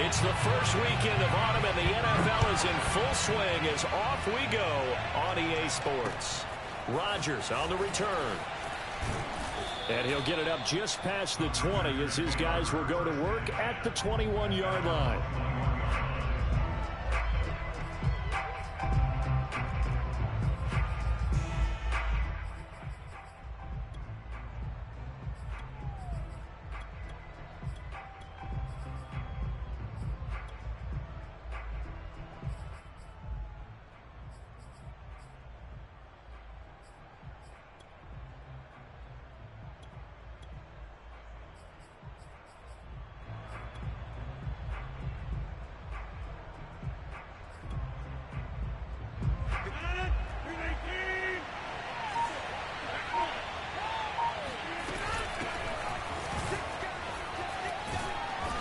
It's the first weekend of autumn, and the NFL is in full swing as off we go on EA Sports. Rodgers on the return. And he'll get it up just past the 20 as his guys will go to work at the 21-yard line.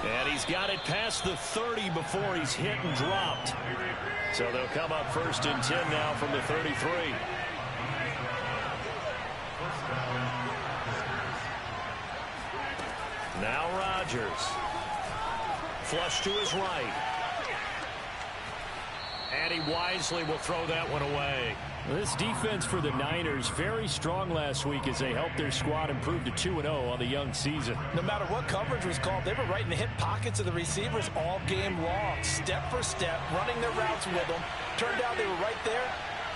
And he's got it past the 30 before he's hit and dropped. So they'll come up 1st and 10 now from the 33. Now Rodgers. Flush to his right. And he wisely will throw that one away. This defense for the Niners very strong last week as they helped their squad improve to 2-0 on the young season. No matter what coverage was called, they were right in the hip pockets of the receivers all game long, step for step, running their routes with them. Turned out they were right there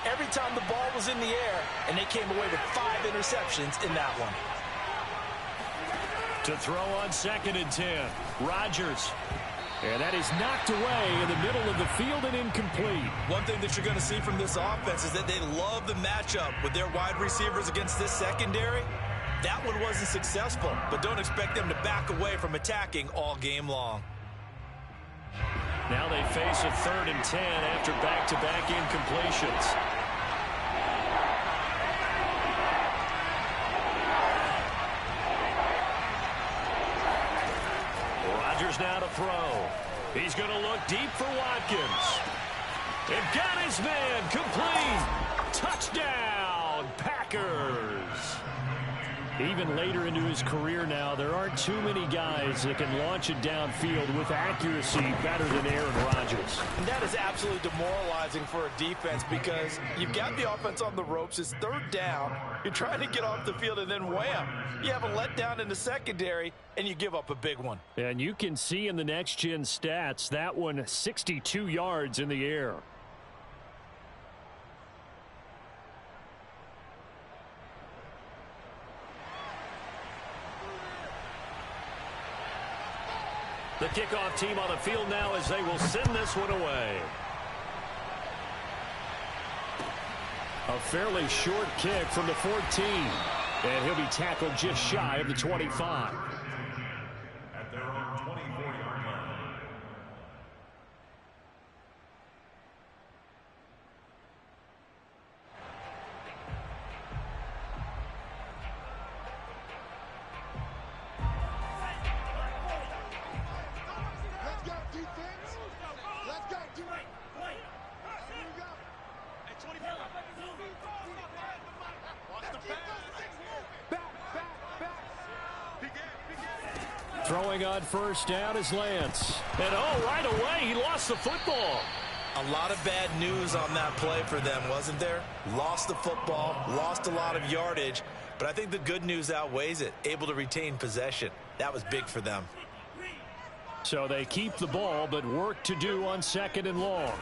every time the ball was in the air, and they came away with 5 interceptions in that one. To throw on 2nd and 10, Rodgers. And that is knocked away in the middle of the field and incomplete. One thing that you're going to see from this offense is that they love the matchup with their wide receivers against this secondary. That one wasn't successful, but don't expect them to back away from attacking all game long. Now they face a 3rd and 10 after back-to-back incompletions. Rodgers now to throw. He's going to look deep for Watkins. And got his man complete. Touchdown, Packers. Even later into his career now, there aren't too many guys that can launch it downfield with accuracy better than Aaron Rodgers. And that is absolutely demoralizing for a defense because you've got the offense on the ropes. It's 3rd down. You're trying to get off the field, and then wham, you have a letdown in the secondary, and you give up a big one. And you can see in the next-gen stats, that one 62 yards in the air. The kickoff team on the field now as they will send this one away. A fairly short kick from the 14. And he'll be tackled just shy of the 25. At their own 24-yard line. Throwing on 1st down is Lance. And right away, he lost the football. A lot of bad news on that play for them, wasn't there? Lost the football, lost a lot of yardage, but I think the good news outweighs it. Able to retain possession. That was big for them. So they keep the ball, but work to do on 2nd and long.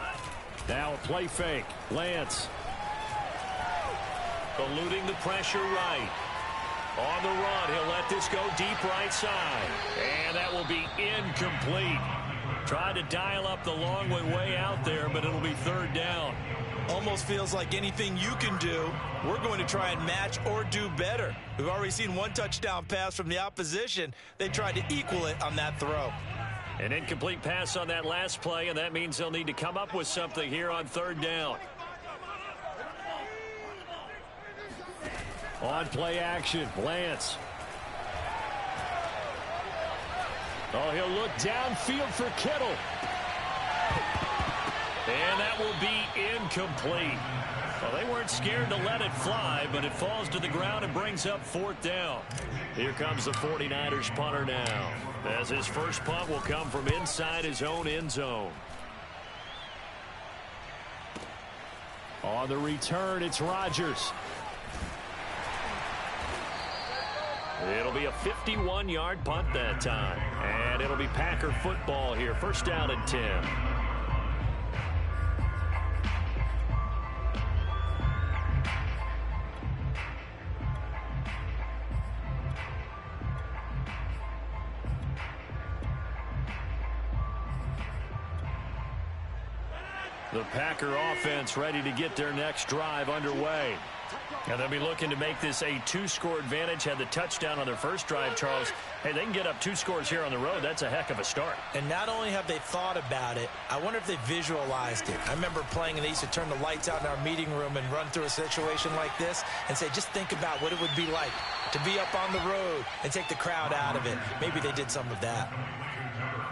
Now a play fake. Lance. Eluding the pressure right. On the run, he'll let this go deep right side. And that will be incomplete. Tried to dial up the long way out there, but it'll be 3rd down. Almost feels like anything you can do, we're going to try and match or do better. We've already seen 1 touchdown pass from the opposition. They tried to equal it on that throw. An incomplete pass on that last play, and that means they'll need to come up with something here on 3rd down. On play action, Lance. Oh, he'll look downfield for Kittle. And that will be incomplete. Well, they weren't scared to let it fly, but it falls to the ground and brings up 4th down. Here comes the 49ers punter now, as his first punt will come from inside his own end zone. On the return, it's Rodgers. It'll be a 51-yard punt that time. And it'll be Packer football here. First down and 10. The Packer offense ready to get their next drive underway. And they'll be looking to make this a 2-score advantage. Had the touchdown on their first drive, Charles. Hey, they can get up 2 scores here on the road. That's a heck of a start. And not only have they thought about it, I wonder if they visualized it. I remember playing and they used to turn the lights out in our meeting room and run through a situation like this and say, just think about what it would be like to be up on the road and take the crowd out of it. Maybe they did some of that.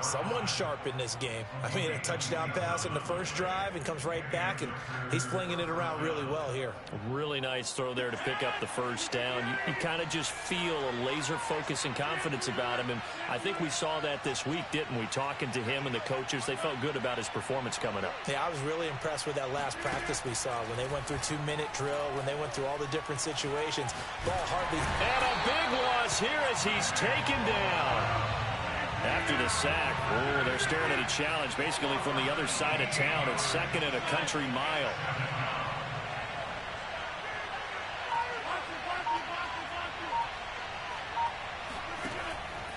Someone sharp in this game. I mean, a touchdown pass in the first drive and comes right back, and he's flinging it around really well here. Really nice throw there to pick up the first down. You kind of just feel a laser focus and confidence about him, and I think we saw that this week, didn't we? Talking to him and the coaches, they felt good about his performance coming up. Yeah, I was really impressed with that last practice we saw when they went through 2-minute drill, when they went through all the different situations. Ball hardly. And a big loss here as he's taken down. After the sack, they're staring at a challenge basically from the other side of town. It's 2nd and a country mile.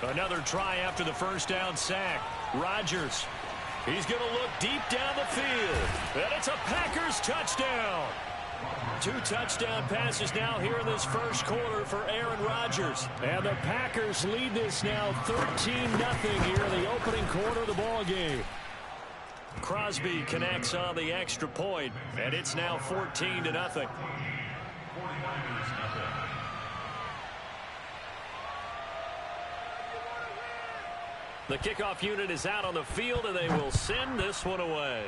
Another try after the first down sack. Rodgers. He's going to look deep down the field. And it's a Packers touchdown. 2 touchdown passes now here in this first quarter for Aaron Rodgers. And the Packers lead this now 13-0 here in the opening quarter of the ball game. Crosby connects on the extra point, and it's now 14-0. The kickoff unit is out on the field, and they will send this one away.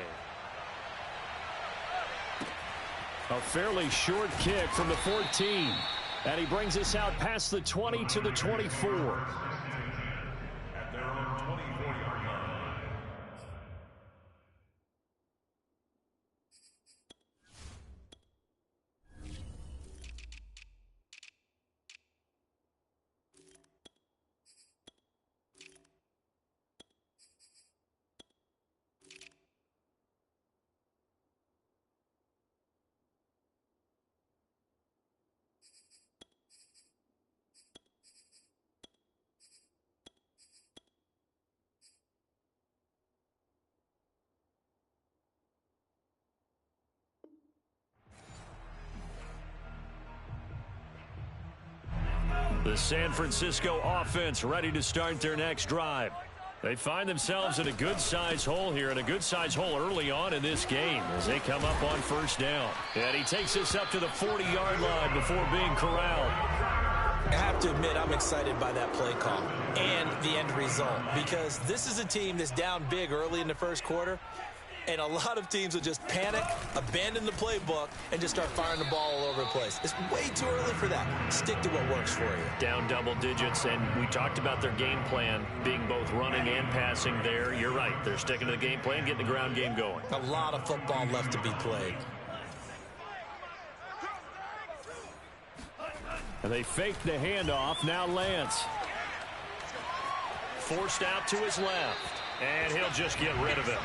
A fairly short kick from the 14. And he brings us out past the 20 to the 24. At their own 24-yard line. The San Francisco offense ready to start their next drive. They find themselves in a good-sized hole here, and a good-sized hole early on in this game as they come up on first down. And he takes us up to the 40-yard line before being corralled. I have to admit, I'm excited by that play call and the end result, because this is a team that's down big early in the first quarter, and a lot of teams will just panic, abandon the playbook, and just start firing the ball all over the place. It's way too early for that. Stick to what works for you. Down double digits, and we talked about their game plan being both running and passing there. You're right. They're sticking to the game plan, getting the ground game going. A lot of football left to be played. And they fake the handoff. Now Lance. Forced out to his left, and he'll just get rid of it.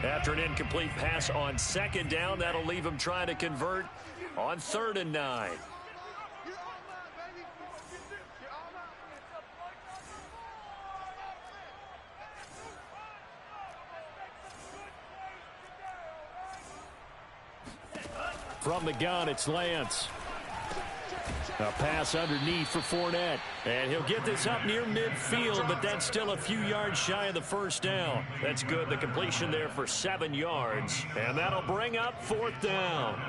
After an incomplete pass on second down, that'll leave him trying to convert on 3rd and 9. From the gun, it's Lance. A pass underneath for Fournette. And he'll get this up near midfield, but that's still a few yards shy of the first down. That's good. The completion there for 7 yards. And that'll bring up 4th down.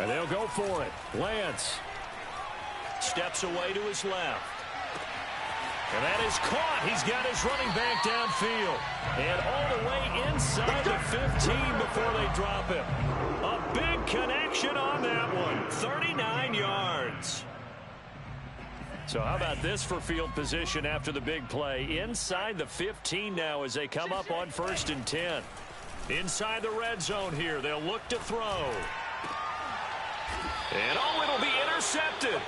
And they'll go for it. Lance steps away to his left. And that is caught. He's got his running back downfield. And all the way inside the 15 before they drop him. A big connection on that one. 39 yards. So how about this for field position after the big play? Inside the 15 now as they come up on 1st and 10. Inside the red zone here. They'll look to throw. And it'll be intercepted.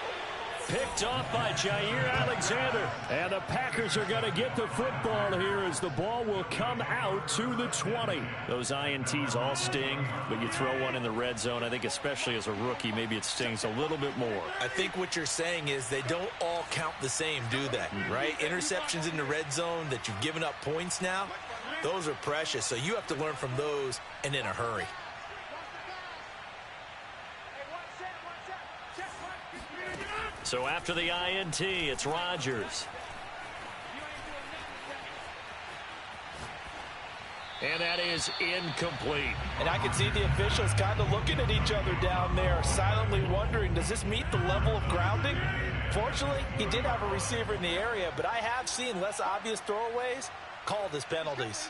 Picked off by Jair Alexander. And the Packers are going to get the football here as the ball will come out to the 20. Those INTs all sting, but you throw one in the red zone. I think especially as a rookie, maybe it stings a little bit more. I think what you're saying is they don't all count the same, do they? Right? Interceptions in the red zone that you've given up points now, those are precious. So you have to learn from those and in a hurry. So after the INT, it's Rodgers. And that is incomplete. And I can see the officials kind of looking at each other down there, silently wondering, does this meet the level of grounding? Fortunately, he did have a receiver in the area, but I have seen less obvious throwaways called as penalties.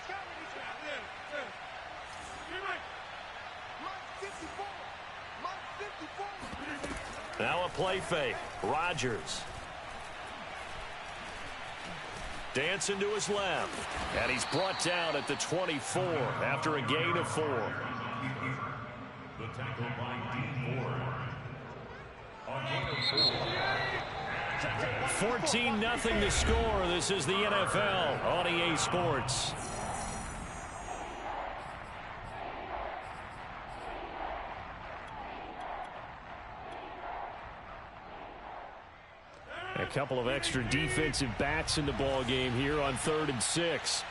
Now a play fake. Rodgers. Dancing to his left. And he's brought down at the 24 after a gain of 4. The tackle by Dean Ford. On gain of 4. 14-0 to score. This is the NFL on EA Sports. A couple of extra defensive backs in the ball game here on 3rd and 6.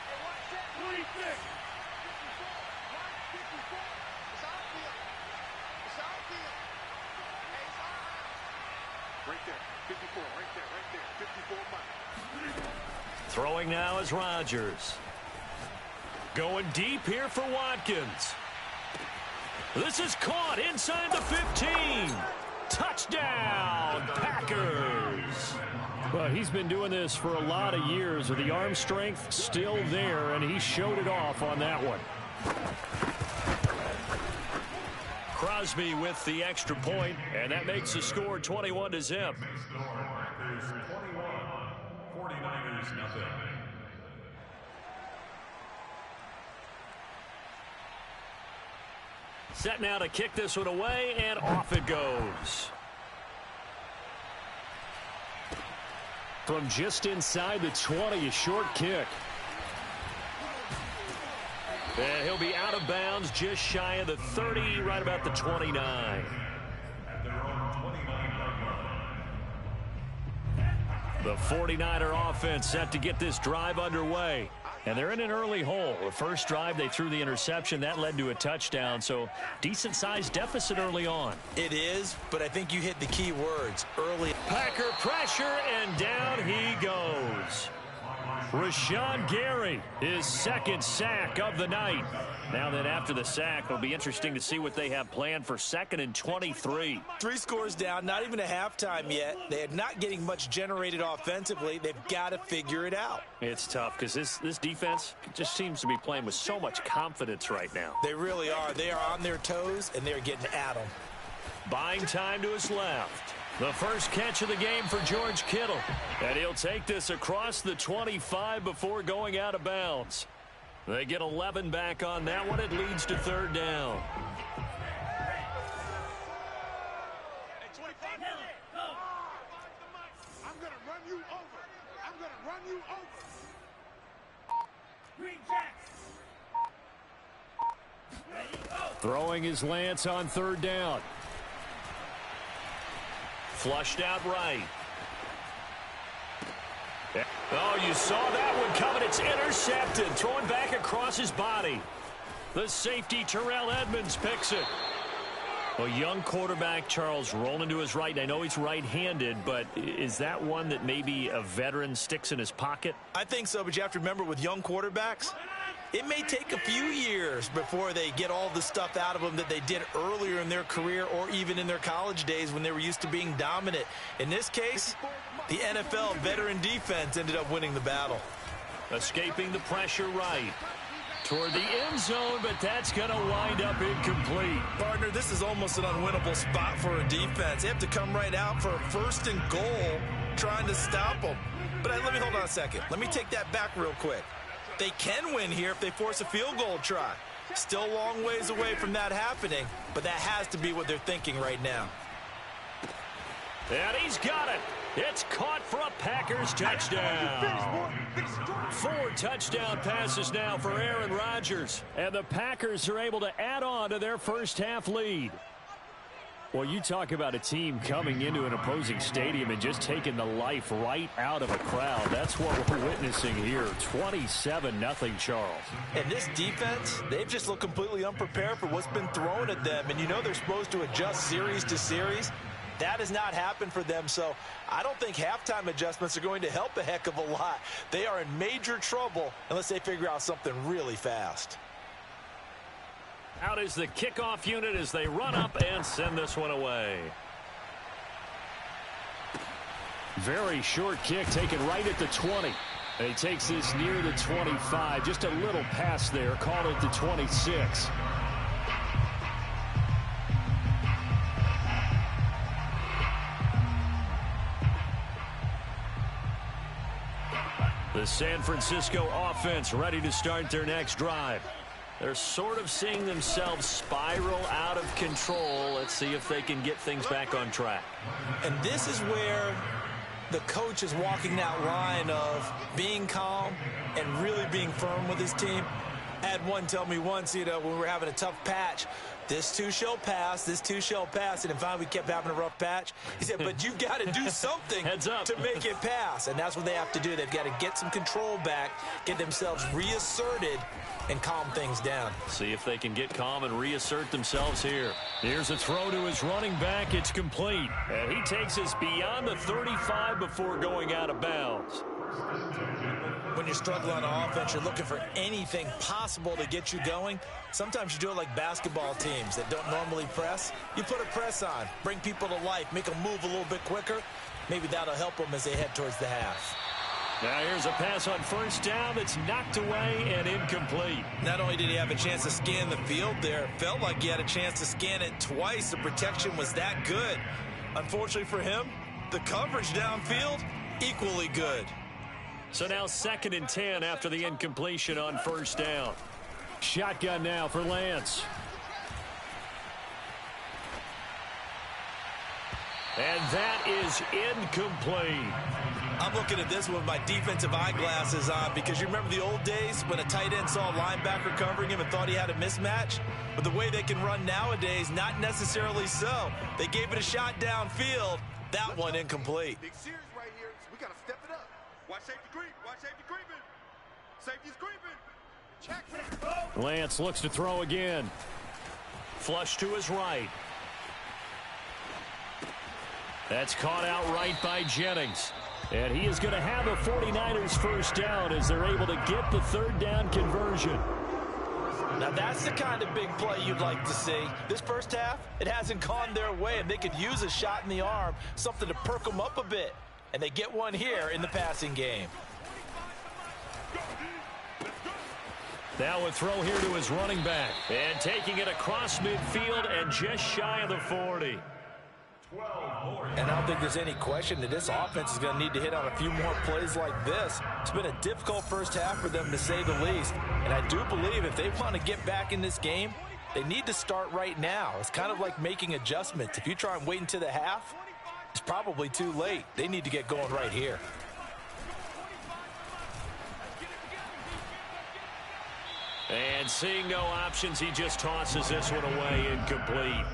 Throwing now is Rodgers. Going deep here for Watkins. This is caught inside the 15. Touchdown, Packers. Well, he's been doing this for a lot of years with the arm strength still there, and he showed it off on that one. Crosby with the extra point, and that makes the score 21-0. Packers 21, 49ers nothing. Set now to kick this one away, and off it goes. From just inside the 20, a short kick. And he'll be out of bounds just shy of the 30, right about the 29. At their own 29-yard line. The 49er offense set to get this drive underway. And they're in an early hole. The first drive, they threw the interception. That led to a touchdown, so decent-sized deficit early on. It is, but I think you hit the key words early. Packer pressure, and down he goes. Rashawn Gary, his second sack of the night. Now then, after the sack, it'll be interesting to see what they have planned for 2nd and 23. 3 scores down, not even a halftime yet. They are not getting much generated offensively. They've got to figure it out. It's tough because this defense just seems to be playing with so much confidence right now. They really are. They are on their toes, and they're getting at them. Buying time to his left. The first catch of the game for George Kittle. And he'll take this across the 25 before going out of bounds. They get 11 back on that one. It leads to 3rd down. I'm going to run you over. I'm going to run you over. Throwing his Lance on 3rd down. Flushed out right. Oh, you saw that one coming. It's intercepted. Throwing back across his body. The safety, Terrell Edmonds, picks it. Well, young quarterback Charles rolling to his right. I know he's right-handed, but is that one that maybe a veteran sticks in his pocket? I think so, but you have to remember with young quarterbacks, It may take a few years before they get all the stuff out of them that they did earlier in their career or even in their college days when they were used to being dominant. In this case, the NFL veteran defense ended up winning the battle. Escaping the pressure right. Toward the end zone, but that's going to wind up incomplete. Partner, this is almost an unwinnable spot for a defense. They have to come right out for a 1st and goal trying to stop them. But let me hold on a second. Let me take that back real quick. They can win here if they force a field goal try. Still a long ways away from that happening, but that has to be what they're thinking right now. And he's got it. It's caught for a Packers touchdown. 4 touchdown passes now for Aaron Rodgers. And the Packers are able to add on to their first half lead. Well, you talk about a team coming into an opposing stadium and just taking the life right out of a crowd. That's what we're witnessing here. 27-0 Charles. And this defense, they've just looked completely unprepared for what's been thrown at them. And you know they're supposed to adjust series to series. That has not happened for them, so I don't think halftime adjustments are going to help a heck of a lot. They are in major trouble unless they figure out something really fast. Out is the kickoff unit as they run up and send this one away. Very short kick taken right at the 20. And he takes this near the 25. Just a little pass there. Called it the 26. The San Francisco offense ready to start their next drive. They're sort of seeing themselves spiral out of control. Let's see if they can get things back on track. And this is where the coach is walking that line of being calm and really being firm with his team. I had one tell me once, when we were having a tough patch, this too shall pass, this too shall pass, and finally we kept having a rough patch. He said, but you've got to do something to make it pass, and that's what they have to do. They've got to get some control back, get themselves reasserted, and calm things down. See if they can get calm and reassert themselves here. Here's a throw to his running back. It's complete, and he takes us beyond the 35 before going out of bounds. When you're struggling on offense, you're looking for anything possible to get you going. Sometimes you do it like basketball teams that don't normally press. You put a press on, bring people to life, make them move a little bit quicker. Maybe that'll help them as they head towards the half. Now here's a pass on first down that's knocked away and incomplete. Not only did he have a chance to scan the field there, it felt like he had a chance to scan it twice. The protection was that good. Unfortunately for him, the coverage downfield, equally good. So now 2nd and 10 after the incompletion on first down. Shotgun now for Lance. And that is incomplete. I'm looking at this with my defensive eyeglasses on because you remember the old days when a tight end saw a linebacker covering him and thought he had a mismatch? But the way they can run nowadays, not necessarily so. They gave it a shot downfield. That one incomplete. Big series right here. So we got to step it up. Watch safety creep. Watch safety creeping. Safety's creeping. Check. Lance looks to throw again. Flush to his right. That's caught out right by Jennings. And he is going to have a 49ers first down as they're able to get the 3rd down conversion. Now that's the kind of big play you'd like to see. This first half, it hasn't gone their way, and they could use a shot in the arm, something to perk them up a bit. And they get one here in the passing game. Now a throw here to his running back. And taking it across midfield and just shy of the 40. And I don't think there's any question that this offense is going to need to hit on a few more plays like this. It's been a difficult first half for them, to say the least. And I do believe if they want to get back in this game, they need to start right now. It's kind of like making adjustments. If you try and wait until the half, it's probably too late. They need to get going right here. And seeing no options, he just tosses this one away, incomplete.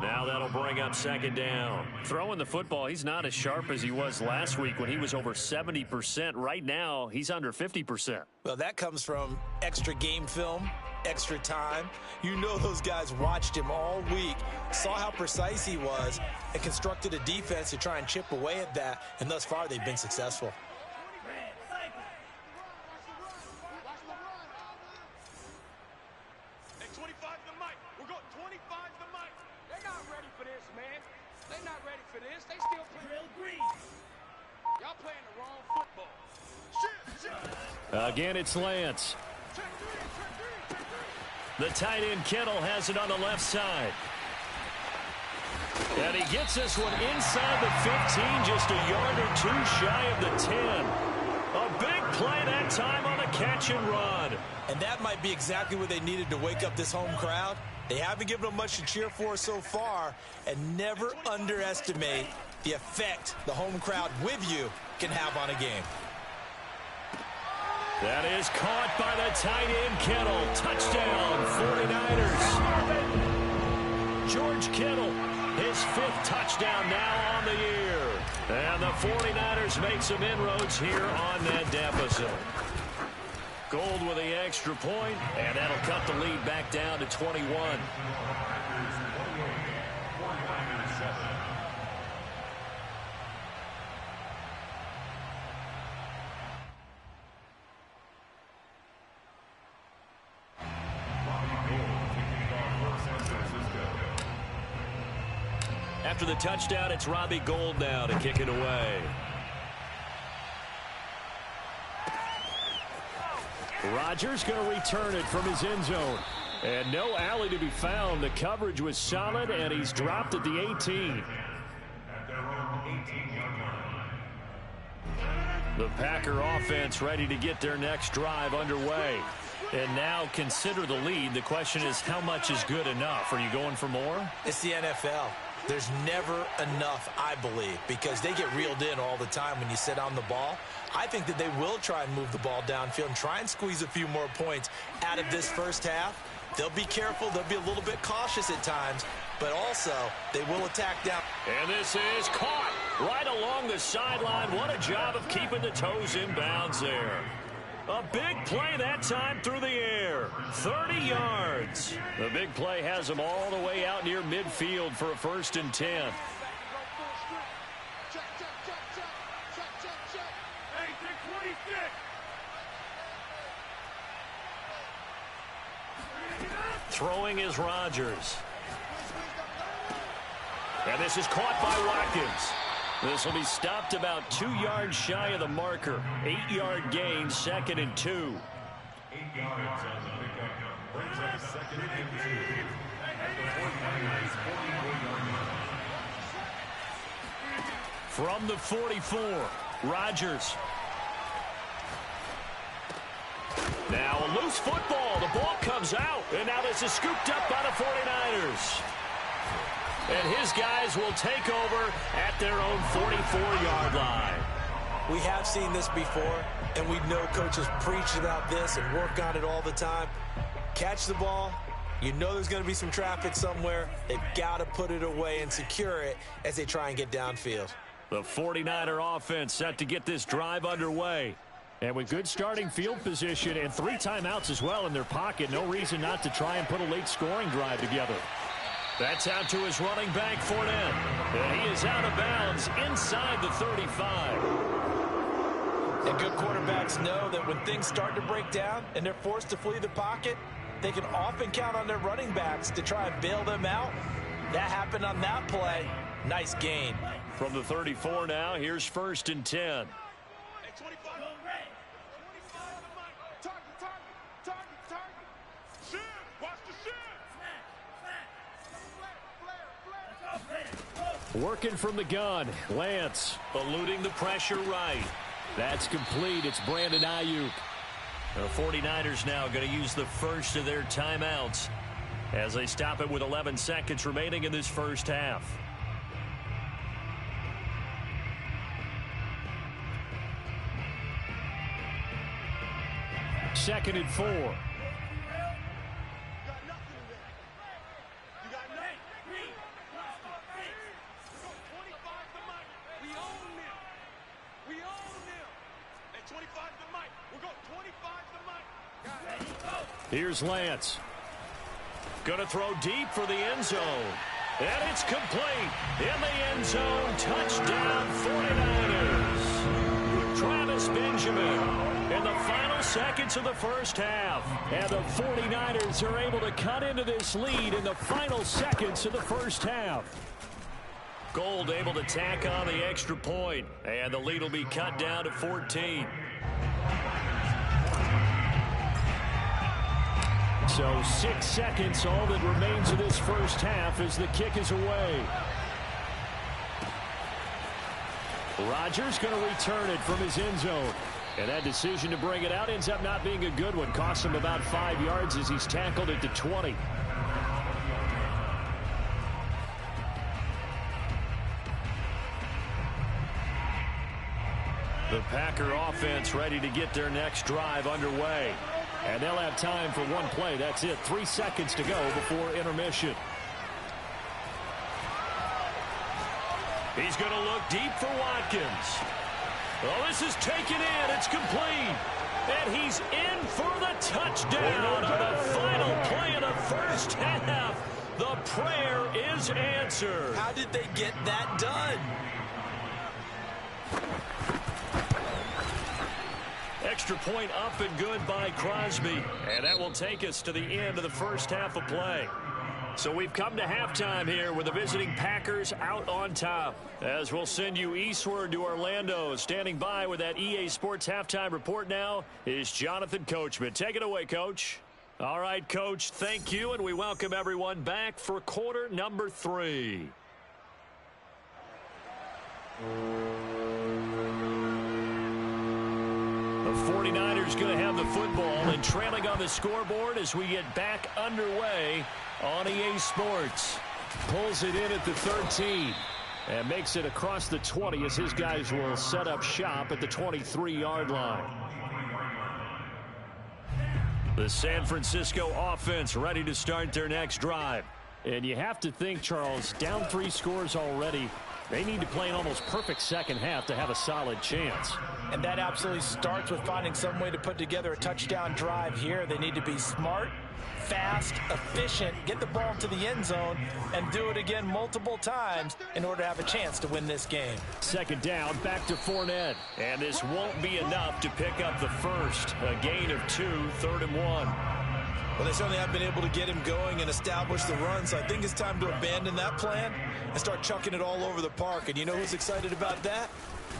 Now that'll bring up 2nd down. Throwing the football, he's not as sharp as he was last week when he was over 70%. Right now, he's under 50%. Well, that comes from extra game film, extra time. You know those guys watched him all week, saw how precise he was, and constructed a defense to try and chip away at that. And thus far, they've been successful. Again, it's Lance. The tight end Kittle has it on the left side. And he gets this one inside the 15, just a yard or two shy of the 10. A big play that time on a catch and run. And that might be exactly what they needed to wake up this home crowd. They haven't given them much to cheer for so far, and never underestimate the effect the home crowd with you can have on a game. That is caught by the tight end Kittle. Touchdown, 49ers. George Kittle, his 5th touchdown now on the year. And the 49ers make some inroads here on that deficit. Gold with the extra point, and that'll cut the lead back down to 21. After the touchdown, it's Robbie Gould now to kick it away. Rodgers going to return it from his end zone. And no alley to be found. The coverage was solid, and he's dropped at the 18. The Packer offense ready to get their next drive underway. And now consider the lead. The question is, how much is good enough? Are you going for more? It's the NFL. There's never enough, I believe, because they get reeled in all the time when you sit on the ball. I think that they will try and move the ball downfield and try and squeeze a few more points out of this first half. They'll be careful. They'll be a little bit cautious at times, but also they will attack down. And this is caught right along the sideline. What a job of keeping the toes in bounds there. A big play that time through the air. 30 yards. The big play has them all the way out near midfield for a 1st and 10. Throwing is Rodgers. And this is caught by Watkins. This will be stopped about 2 yards shy of the marker. 8-yard gain, 2nd and 2. 8 yards on the pickup. Brings up 2nd and 2. At the 49ers 44-yard line. From the 44, Rodgers. Now a loose football. The ball comes out. And now this is scooped up by the 49ers. And his guys will take over at their own 44-yard line. We have seen this before, and we know coaches preach about this and work on it all the time. Catch the ball. You know there's going to be some traffic somewhere. They've got to put it away and secure it as they try and get downfield. The 49er offense set to get this drive underway. And with good starting field position and 3 timeouts as well in their pocket, no reason not to try and put a late scoring drive together. That's out to his running back, Fournette. And he is out of bounds inside the 35. And good quarterbacks know that when things start to break down and they're forced to flee the pocket, they can often count on their running backs to try and bail them out. That happened on that play. Nice gain. From the 34 now, here's 1st and 10. Working from the gun, Lance eluding the pressure right. That's complete. It's Brandon Ayuk. The 49ers now going to use the first of their timeouts as they stop it with 11 seconds remaining in this first half. Second and 4. Here's Lance. Going to throw deep for the end zone. And it's complete. In the end zone. Touchdown 49ers. Travis Benjamin in the final seconds of the first half. And the 49ers are able to cut into this lead in the final seconds of the first half. Gould able to tack on the extra point. And the lead will be cut down to 14. So 6 seconds, all that remains of this first half as the kick is away. Rodgers going to return it from his end zone. And that decision to bring it out ends up not being a good one. Costs him about 5 yards as he's tackled at the 20. The Packer offense ready to get their next drive underway. And they'll have time for one play. That's it. 3 seconds to go before intermission. He's going to look deep for Watkins. Well, this is taken in. It's complete. And he's in for the touchdown on the final play of the first half. The prayer is answered. How did they get that done? Extra point up and good by Crosby. And that will take us to the end of the first half of play. So we've come to halftime here with the visiting Packers out on top. As we'll send you eastward to Orlando. Standing by with that EA Sports halftime report now is Jonathan Coachman. Take it away, Coach. All right, Coach, thank you, and we welcome everyone back for quarter number 3. The 49ers going to have the football and trailing on the scoreboard as we get back underway on EA Sports. Pulls it in at the 13 and makes it across the 20 as his guys will set up shop at the 23-yard line. The San Francisco offense ready to start their next drive. And you have to think, Charles, down 3 scores already. They need to play an almost perfect second half to have a solid chance. And that absolutely starts with finding some way to put together a touchdown drive here. They need to be smart, fast, efficient, get the ball to the end zone, and do it again multiple times in order to have a chance to win this game. Second down, back to Fournette. And this won't be enough to pick up the first. A gain of 2, 3rd and 1. Well, they certainly have been able to get him going and establish the run, so I think it's time to abandon that plan and start chucking it all over the park. And you know who's excited about that?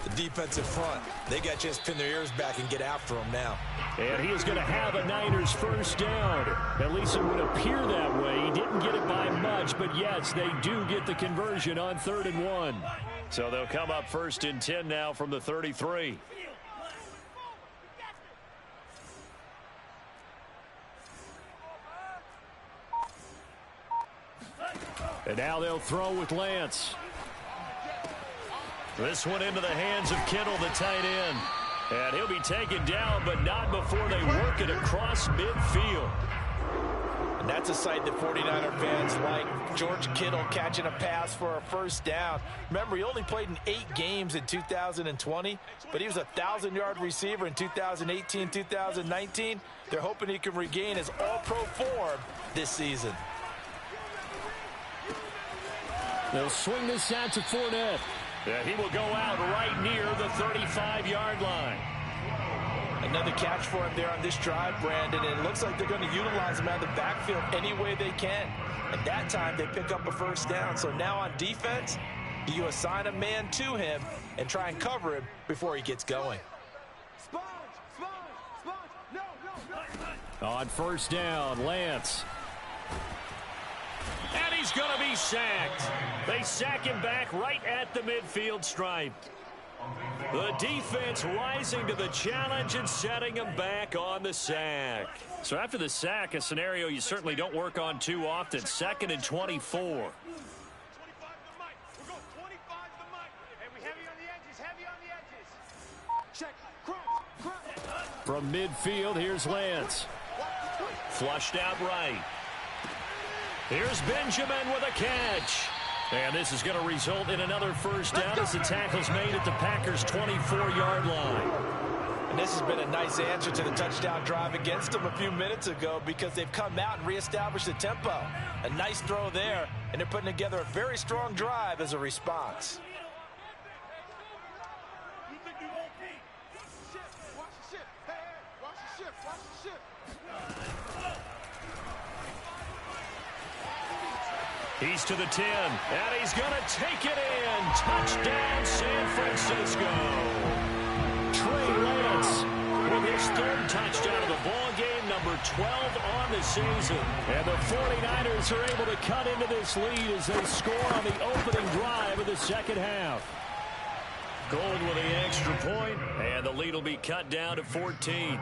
The defensive front. They got a chance to pin their ears back and get after him now. And he is going to have a Niners first down. At least it would appear that way. He didn't get it by much, but yes, they do get the conversion on 3rd and 1. So they'll come up 1st and 10 now from the 33. And now they'll throw with Lance. This one into the hands of Kittle, the tight end. And he'll be taken down, but not before they work it across midfield. And that's a sight that 49er fans like. George Kittle catching a pass for a first down. Remember, he only played in 8 games in 2020, but he was a 1,000-yard receiver in 2018, 2019. They're hoping he can regain his all-pro form this season. They'll swing this out to Fournette. He will go out right near the 35-yard line. Another catch for him there on this drive, Brandon, and it looks like they're going to utilize him out of the backfield any way they can. And that time, they pick up a first down. So now on defense, you assign a man to him and try and cover him before he gets going. On first down, Lance. And he's going to be sacked. They sack him back right at the midfield stripe. The defense rising to the challenge and setting him back on the sack. So after the sack, a scenario you certainly don't work on too often. 2nd and 24. From midfield, here's Lance. Flushed out right. Here's Benjamin with a catch. And this is going to result in another first down as the tackle's made at the Packers' 24-yard line. And this has been a nice answer to the touchdown drive against them a few minutes ago because they've come out and reestablished the tempo. A nice throw there, and they're putting together a very strong drive as a response. He's to the 10, and he's going to take it in. Touchdown, San Francisco. Trey Lance with his third touchdown of the ball game, number 12 on the season. And the 49ers are able to cut into this lead as they score on the opening drive of the second half. Gold with the extra point, and the lead will be cut down to 14.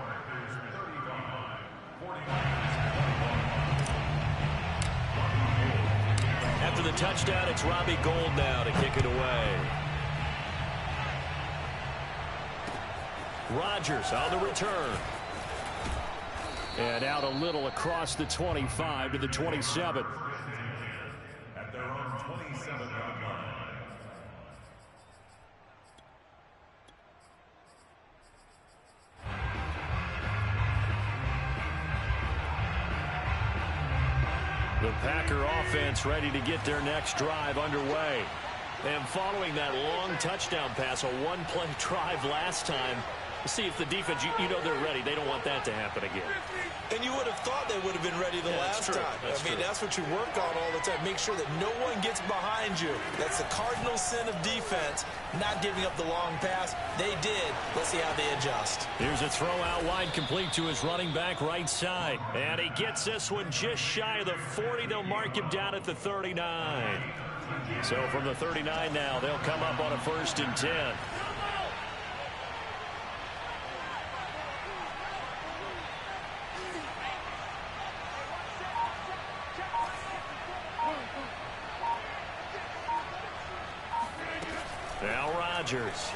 After the touchdown, it's Robbie Gould now to kick it away. Rodgers on the return. And out a little across the 25 to the 27. At their own 27-yard line. The Packer offense ready to get their next drive underway. And following that long touchdown pass, a one-play drive last time, see if the defense, you know they're ready. They don't want that to happen again. And you would have thought they would have been ready the last time. That's what you work on all the time. Make sure that no one gets behind you. That's the cardinal sin of defense, not giving up the long pass. They did. Let's see how they adjust. Here's a throw out wide, complete to his running back right side. And he gets this one just shy of the 40. They'll mark him down at the 39. So from the 39 now, they'll come up on a 1st and 10. Now Rodgers.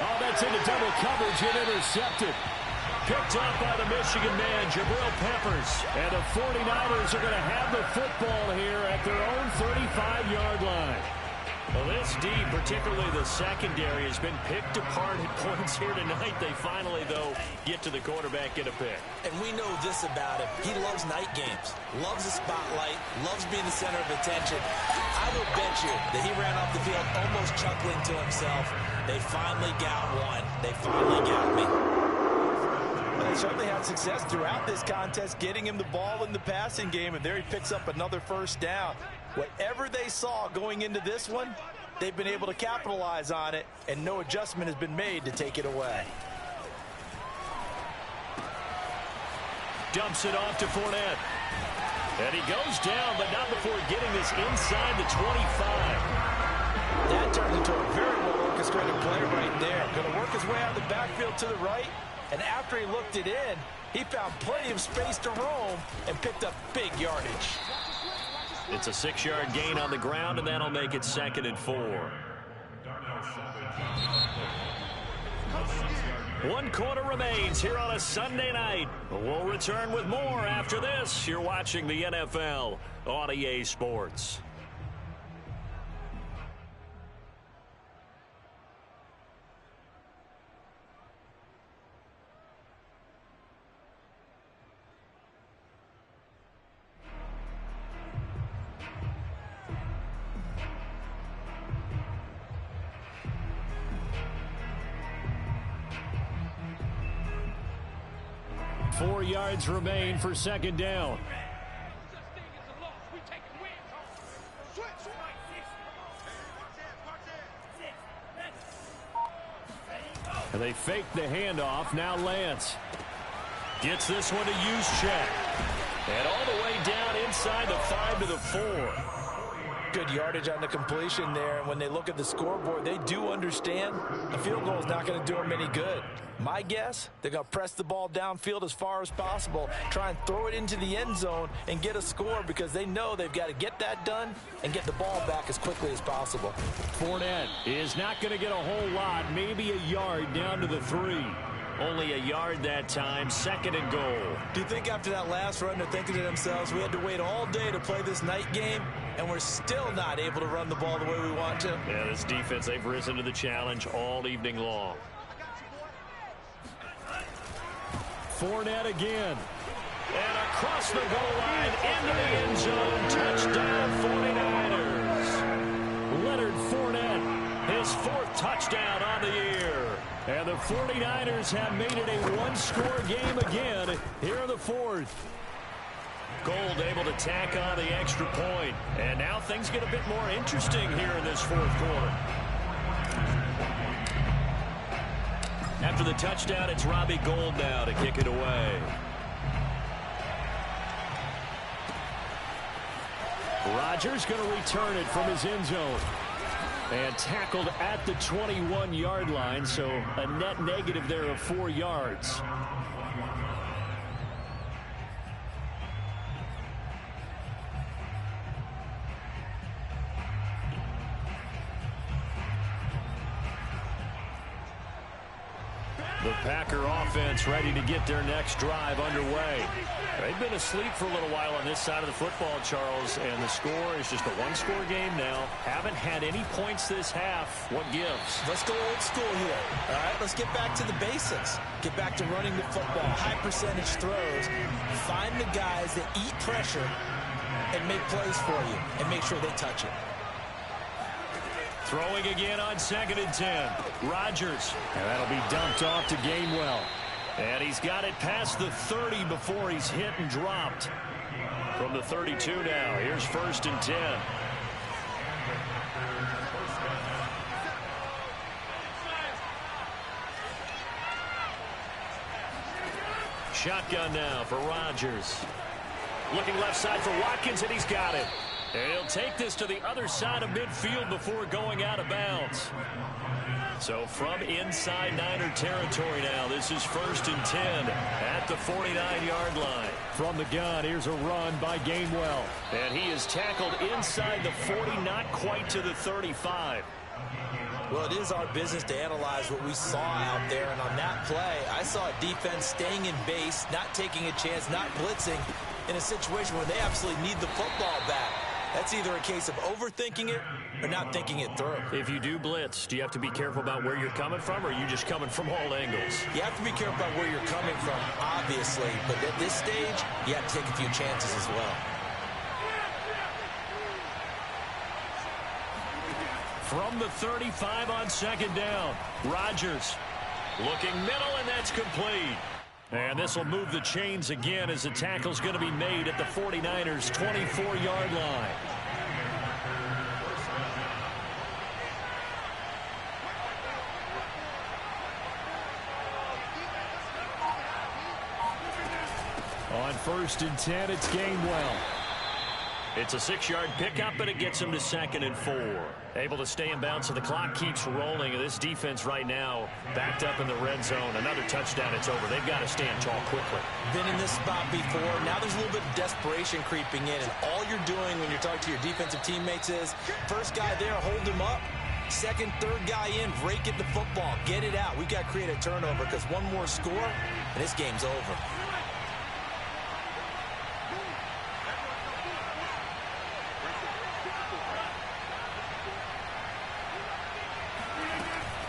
Oh, that's into double coverage and intercepted. Picked up by the Michigan man, Jabril Peppers. And the 49ers are going to have the football here at their own 35-yard line. Well, this D, particularly the secondary, has been picked apart at points here tonight. They finally, though, get to the quarterback in a pick. And we know this about him. He loves night games, loves the spotlight, loves being the center of attention. I will bet you that he ran off the field almost chuckling to himself. They finally got one. They finally got me. They certainly had success throughout this contest, getting him the ball in the passing game, and there he picks up another first down. Whatever they saw going into this one, they've been able to capitalize on it, and no adjustment has been made to take it away. Dumps it off to Fournette. And he goes down, but not before getting this inside the 25. That turns into a very well-orchestrated play right there. Going to work his way out of the backfield to the right, and after he looked it in, he found plenty of space to roam and picked up big yardage. It's a 6-yard gain on the ground, and that'll make it 2nd and 4. 1 quarter remains here on a Sunday night. We'll return with more after this. You're watching the NFL on EA Sports. Four yards remain for 2nd down. And they fake the handoff. Now Lance gets this one to Juszczyk. And all the way down inside the 5 to the 4. Good yardage on the completion there, and when they look at the scoreboard, they do understand a field goal is not going to do them any good. My guess, they're going to press the ball downfield as far as possible, try and throw it into the end zone and get a score because they know they've got to get that done and get the ball back as quickly as possible. Fournette is not going to get a whole lot, maybe a yard down to the 3. Only a yard that time, 2nd and goal. Do you think after that last run they're thinking to themselves, we had to wait all day to play this night game, and we're still not able to run the ball the way we want to? Yeah, this defense, they've risen to the challenge all evening long. Fournette again. And across the goal line, into the end zone, touchdown 49ers. Leonard Fournette, his 4th touchdown on the year. And the 49ers have made it a one-score game again here in the 4th. Gould able to tack on the extra point. And now things get a bit more interesting here in this 4th quarter. After the touchdown, it's Robbie Gould now to kick it away. Rodgers going to return it from his end zone. And tackled at the 21-yard line, so a net negative there of 4 yards. The Packer offense ready to get their next drive underway. They've been asleep for a little while on this side of the football, Charles, and the score is just a one-score game now. Haven't had any points this half. What gives? Let's go old school here. All right, let's get back to the basics. Get back to running the football, high percentage throws. Find the guys that eat pressure and make plays for you and make sure they touch it. Throwing again on 2nd and 10. Rodgers. And that'll be dumped off to Gainwell. And he's got it past the 30 before he's hit and dropped. From the 32 now. Here's 1st and 10. Shotgun now for Rodgers. Looking left side for Watkins, and he's got it. And he'll take this to the other side of midfield before going out of bounds. So from inside Niner territory now, this is 1st and 10 at the 49-yard line. From the gun, here's a run by Gainwell. And he is tackled inside the 40, not quite to the 35. Well, it is our business to analyze what we saw out there. And on that play, I saw a defense staying in base, not taking a chance, not blitzing in a situation where they absolutely need the football back. That's either a case of overthinking it or not thinking it through. If you do blitz, do you have to be careful about where you're coming from, or are you just coming from all angles? You have to be careful about where you're coming from, obviously. But at this stage, you have to take a few chances as well. From the 35 on 2nd down, Rodgers looking middle, and that's complete. And this will move the chains again as the tackle's going to be made at the 49ers' 24-yard line. On 1st and 10, it's Gainwell. It's a 6-yard pickup, but it gets him to 2nd and 4. Able to stay in bounds, so the clock keeps rolling. This defense right now backed up in the red zone. Another touchdown, it's over. They've got to stand tall quickly. Been in this spot before. Now there's a little bit of desperation creeping in, and all you're doing when you're talking to your defensive teammates is, first guy there, hold him up. Second, third guy in, break it the football. Get it out. We've got to create a turnover because one more score, and this game's over.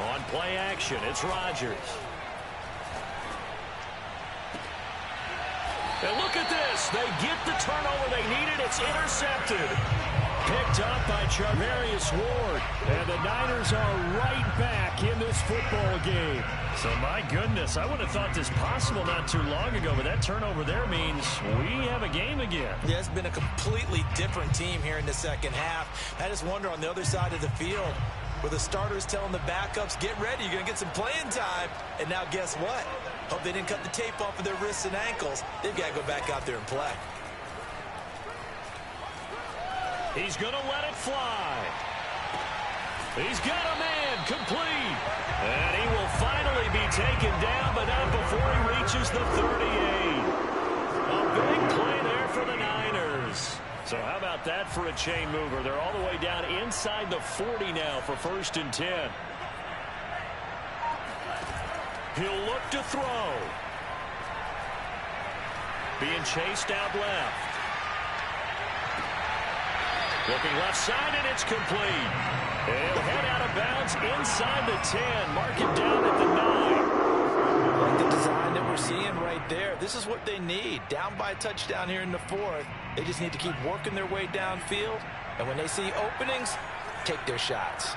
On play action, it's Rodgers. And look at this. They get the turnover they needed. It's intercepted. Picked up by Charvarius Ward. And the Niners are right back in this football game. So, my goodness, I would have thought this possible not too long ago, but that turnover there means we have a game again. Yeah, it's been a completely different team here in the second half. I just wonder on the other side of the field, where the starters telling the backups, get ready, you're going to get some playing time. And now guess what? Hope they didn't cut the tape off of their wrists and ankles. They've got to go back out there and play. He's going to let it fly. He's got a man complete. And he will finally be taken down, but not before he reaches the 38. A big play there for the Niners. So how about that for a chain mover? They're all the way down inside the 40 now for 1st and 10. He'll look to throw. Being chased out left. Looking left side, and it's complete. He'll head out of bounds inside the 10. Mark it down at the 9. Like the design that we're seeing right there. This is what they need. Down by a touchdown here in the 4th. They just need to keep working their way downfield. And when they see openings, take their shots.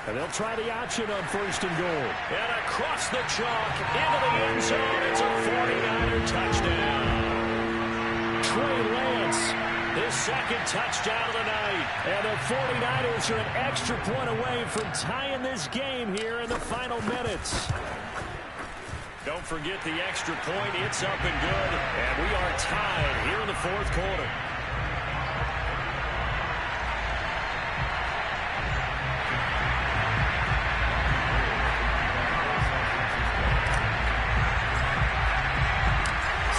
And they'll try the option on 1st and goal. And across the chalk, into the end zone. It's a 49er touchdown. Trey Lance, his second touchdown of the night. And the 49ers are an extra point away from tying this game here in the final minutes. Don't forget the extra point. It's up and good. And we are tied here in the 4th quarter.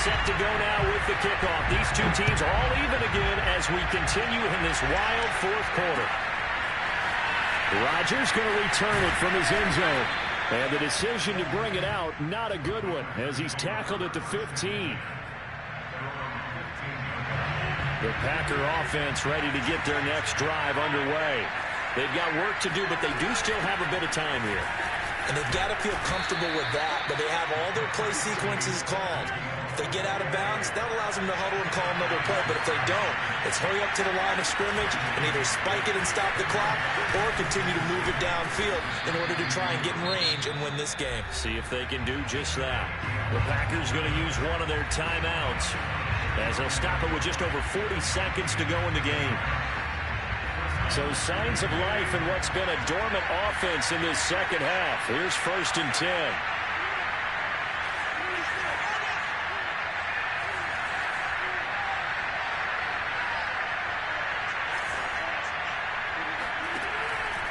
Set to go now with the kickoff. These two teams are all even again as we continue in this wild 4th quarter. Rodgers going to return it from his end zone. And the decision to bring it out, not a good one, as he's tackled at the 15. The Packer offense ready to get their next drive underway. They've got work to do, but they do still have a bit of time here. And they've got to feel comfortable with that, but they have all their play sequences called. If they get out of bounds, that allows them to huddle and call another play. But if they don't, it's hurry up to the line of scrimmage and either spike it and stop the clock or continue to move it downfield in order to try and get in range and win this game. See if they can do just that. The Packers going to use one of their timeouts as they'll stop it with just over 40 seconds to go in the game. So signs of life in what's been a dormant offense in this second half. Here's 1st and 10.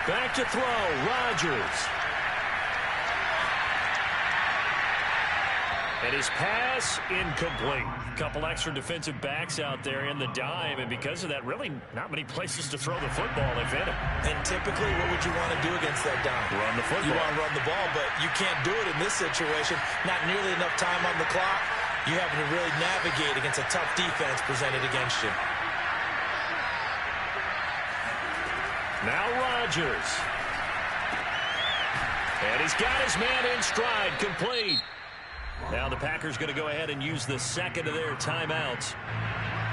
Back to throw, Rodgers. And his pass incomplete. A couple extra defensive backs out there in the dime, and because of that, really not many places to throw the football if in it. And typically, what would you want to do against that dime? Run the football. You want to run the ball, but you can't do it in this situation. Not nearly enough time on the clock. You have to really navigate against a tough defense presented against you. Now Rodgers. And he's got his man in stride, complete. Now the Packers going to go ahead and use the second of their timeouts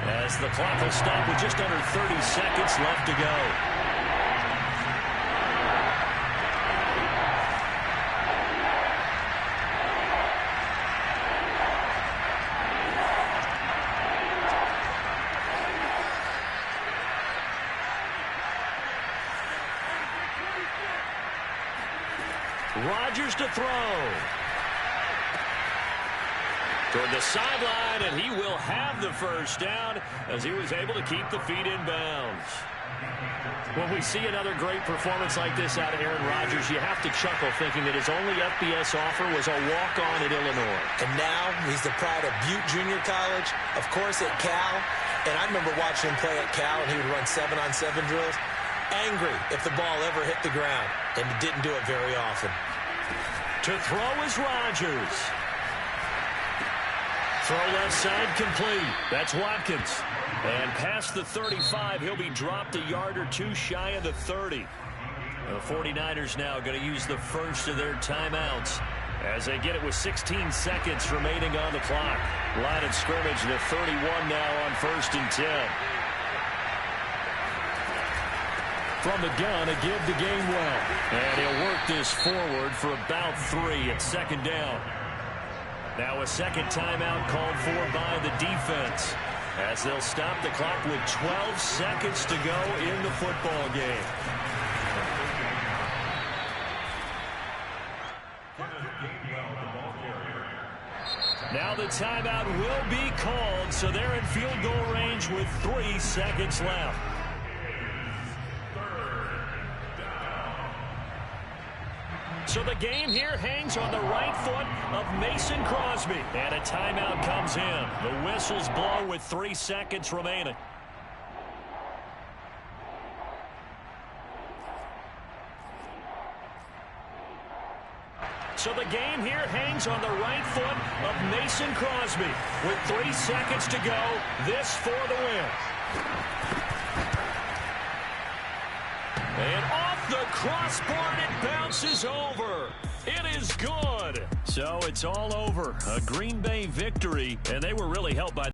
as the clock will stop with just under 30 seconds left to go. Rodgers to throw. Toward the sideline, and he will have the first down as he was able to keep the feet in bounds. When we see another great performance like this out of Aaron Rodgers, you have to chuckle thinking that his only FBS offer was a walk-on at Illinois. And now he's the pride of Butte Junior College, of course at Cal. And I remember watching him play at Cal, and he would run 7-on-7 drills. Angry if the ball ever hit the ground, and he didn't do it very often. To throw is Rodgers. Throw left side complete. That's Watkins. And past the 35, he'll be dropped a yard or two shy of the 30. The 49ers now going to use the first of their timeouts as they get it with 16 seconds remaining on the clock. Line of scrimmage, the 31 now on 1st and 10. From the gun, a give to Gainwell. And he'll work this forward for about 3 at 2nd down. Now a second timeout called for by the defense as they'll stop the clock with 12 seconds to go in the football game. Now the timeout will be called, so they're in field goal range with 3 seconds left. So the game here hangs on the right foot of Mason Crosby. And a timeout comes in. The whistles blow with 3 seconds remaining. So the game here hangs on the right foot of Mason Crosby. With 3 seconds to go, this for the win. And off the crossbar, it bounces over. It is good. So it's all over. A Green Bay victory, and they were really helped by